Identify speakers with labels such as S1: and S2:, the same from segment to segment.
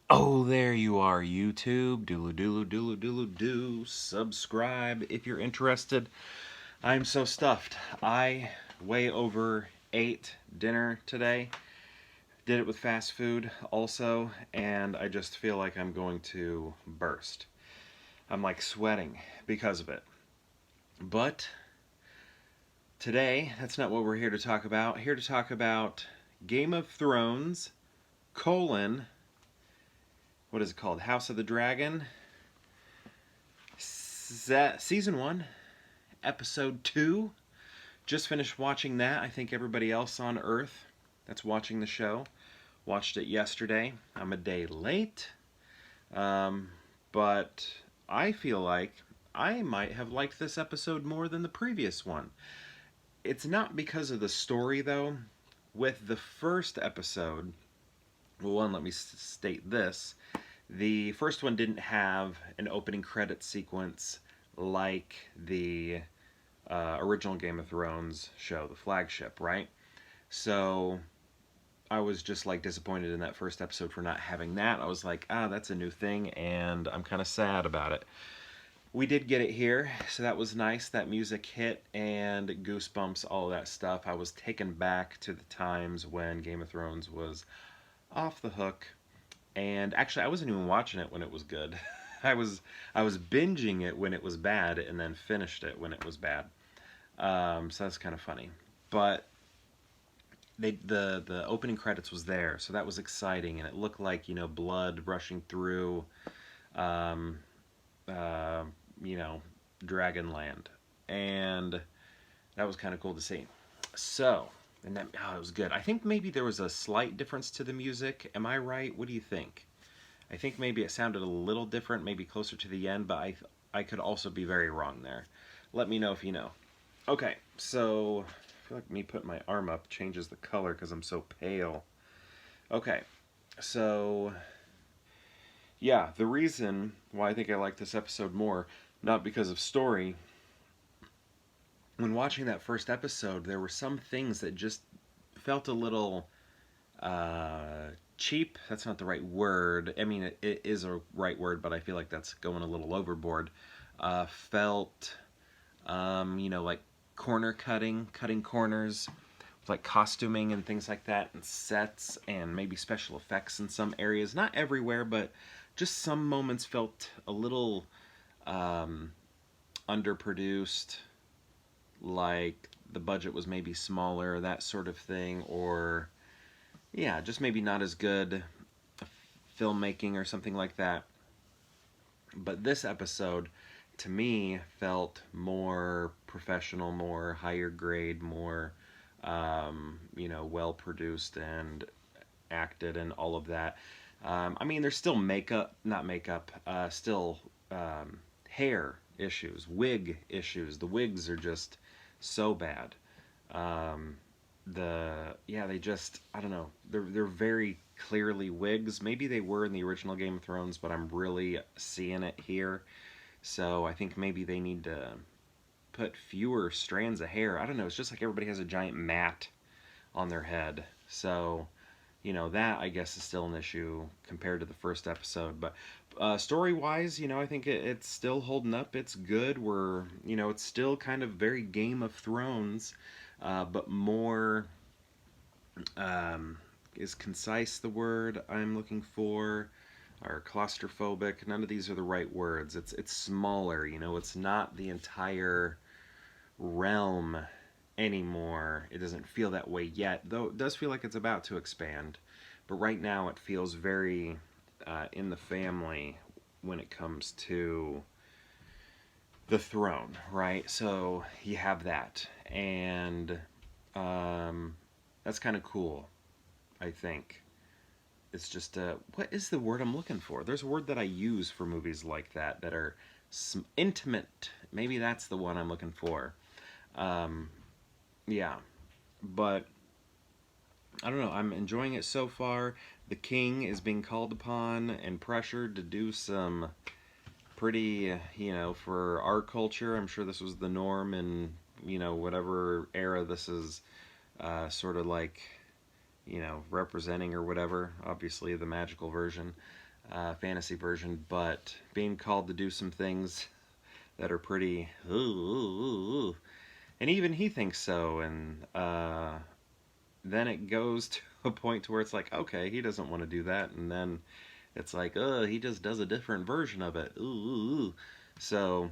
S1: Oh, there you are, YouTube. Doodle doodle doodle doodle doo. Subscribe if you're interested. I'm so stuffed. I way over ate dinner today. Did it with fast food also, and I just feel like I'm going to burst. I'm like sweating because of it. But today, that's not what we're here to talk about. Here to talk about Game of Thrones, colon, what is it called? House of the Dragon, Season 1, Episode 2. Just finished watching that. I think everybody else on Earth that's watching the show watched it yesterday. I'm a day late, um, but I feel like I might have liked this episode more than the previous one. It's not because of the story, though. With the first episode, well, one, let me state this. The first one didn't have an opening credit sequence like the original Game of Thrones show, the flagship, right? So I was just like disappointed in that first episode for not having that. I was like, that's a new thing, and I'm kind of sad about it. We did get it here, so that was nice. That music hit and goosebumps, all that stuff. I was taken back to the times when Game of Thrones was off the hook. And actually, I wasn't even watching it when it was good. I was I was binging it when it was bad, and then finished it when it was bad. So that's kind of funny. But the opening credits was there, so that was exciting, and it looked like blood rushing through, um, uh, you know Dragonland, and that was kind of cool to see. So, and that it was good. I think maybe there was a slight difference to the music. Am I right? What do you think? I think maybe it sounded a little different, maybe closer to the end, but I could also be very wrong there. Let me know if you know. Okay, so I feel like me putting my arm up changes the color because I'm so pale. Okay, so yeah, the reason why I think I like this episode more, not because of story. When watching that first episode, there were some things that just felt a little uh, cheap. That's not the right word. I mean, it is a right word, but I feel like that's going a little overboard. Felt, like corner cutting corners, like costuming and things like that, and sets, and maybe special effects in some areas. Not everywhere, but just some moments felt a little um, underproduced, like the budget was maybe smaller, that sort of thing, or yeah, just maybe not as good filmmaking or something like that. But this episode, to me, felt more professional, more higher grade, more, well produced and acted and all of that. I mean, there's still makeup, not makeup, still hair issues, wig issues. The wigs are just so bad. Um, they just, I don't know, they're very clearly wigs. Maybe they were in the original Game of Thrones, but I'm really seeing it here. So I think maybe they need to put fewer strands of hair. I don't know. It's just like everybody has a giant mat on their head. So that I guess is still an issue compared to the first episode. But story wise, I think it's still holding up. It's good. It's still kind of very Game of Thrones, but more, is concise the word I'm looking for, or claustrophobic. None of these are the right words. It's smaller. It's not the entire realm anymore. It doesn't feel that way yet, though it does feel like it's about to expand. But right now, it feels very in the family when it comes to the throne, right? So you have that, and that's kind of cool, I think. It's just what is the word I'm looking for? There's a word that I use for movies like that are intimate. Maybe that's the one I'm looking for. Um, yeah, but I don't know. I'm enjoying it so far. The king is being called upon and pressured to do some pretty, for our culture. I'm sure this was the norm in, whatever era this is sort of like, representing or whatever. Obviously, the magical version. fantasy version, but being called to do some things that are pretty, ooh, and even he thinks so, and then it goes to a point to where it's like, okay, he doesn't want to do that, and then it's like, he just does a different version of it. Ooh. So,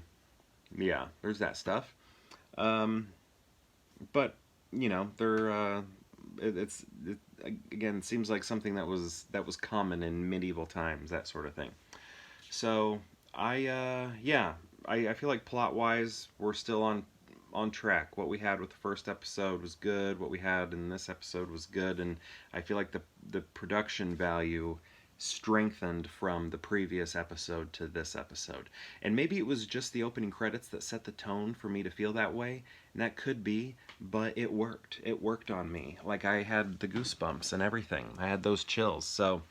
S1: yeah, there's that stuff. Um, but they're again, it seems like something that was common in medieval times, that sort of thing. So I feel like plot wise we're still on track. What we had with the first episode was good. What we had in this episode was good, and I feel like the production value strengthened from the previous episode to this episode. And maybe it was just the opening credits that set the tone for me to feel that way, and that could be, but it worked. It worked on me. Like, I had the goosebumps and everything. I had those chills. So,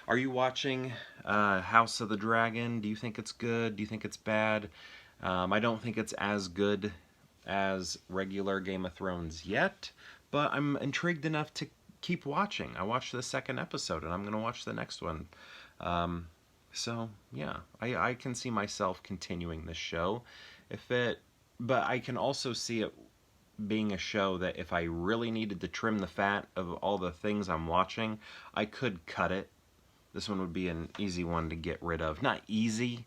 S1: are you watching House of the Dragon? Do you think it's good? Do you think it's bad? I don't think it's as good as regular Game of Thrones yet, but I'm intrigued enough to keep watching. I watched the second episode, and I'm going to watch the next one. Um, so yeah, I can see myself continuing this show, if it, but I can also see it being a show that if I really needed to trim the fat of all the things I'm watching, I could cut it. This one would be an easy one to get rid of. Not easy,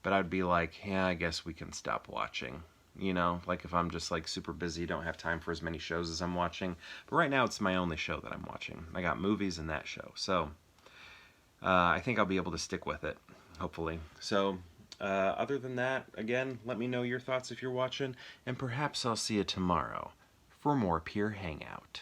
S1: but I'd be like, yeah, I guess we can stop watching. Like if I'm just like super busy, don't have time for as many shows as I'm watching. But right now it's my only show that I'm watching. I got movies and that show. So I think I'll be able to stick with it, hopefully. So other than that, again, let me know your thoughts if you're watching, and perhaps I'll see you tomorrow for more Pure Hangout.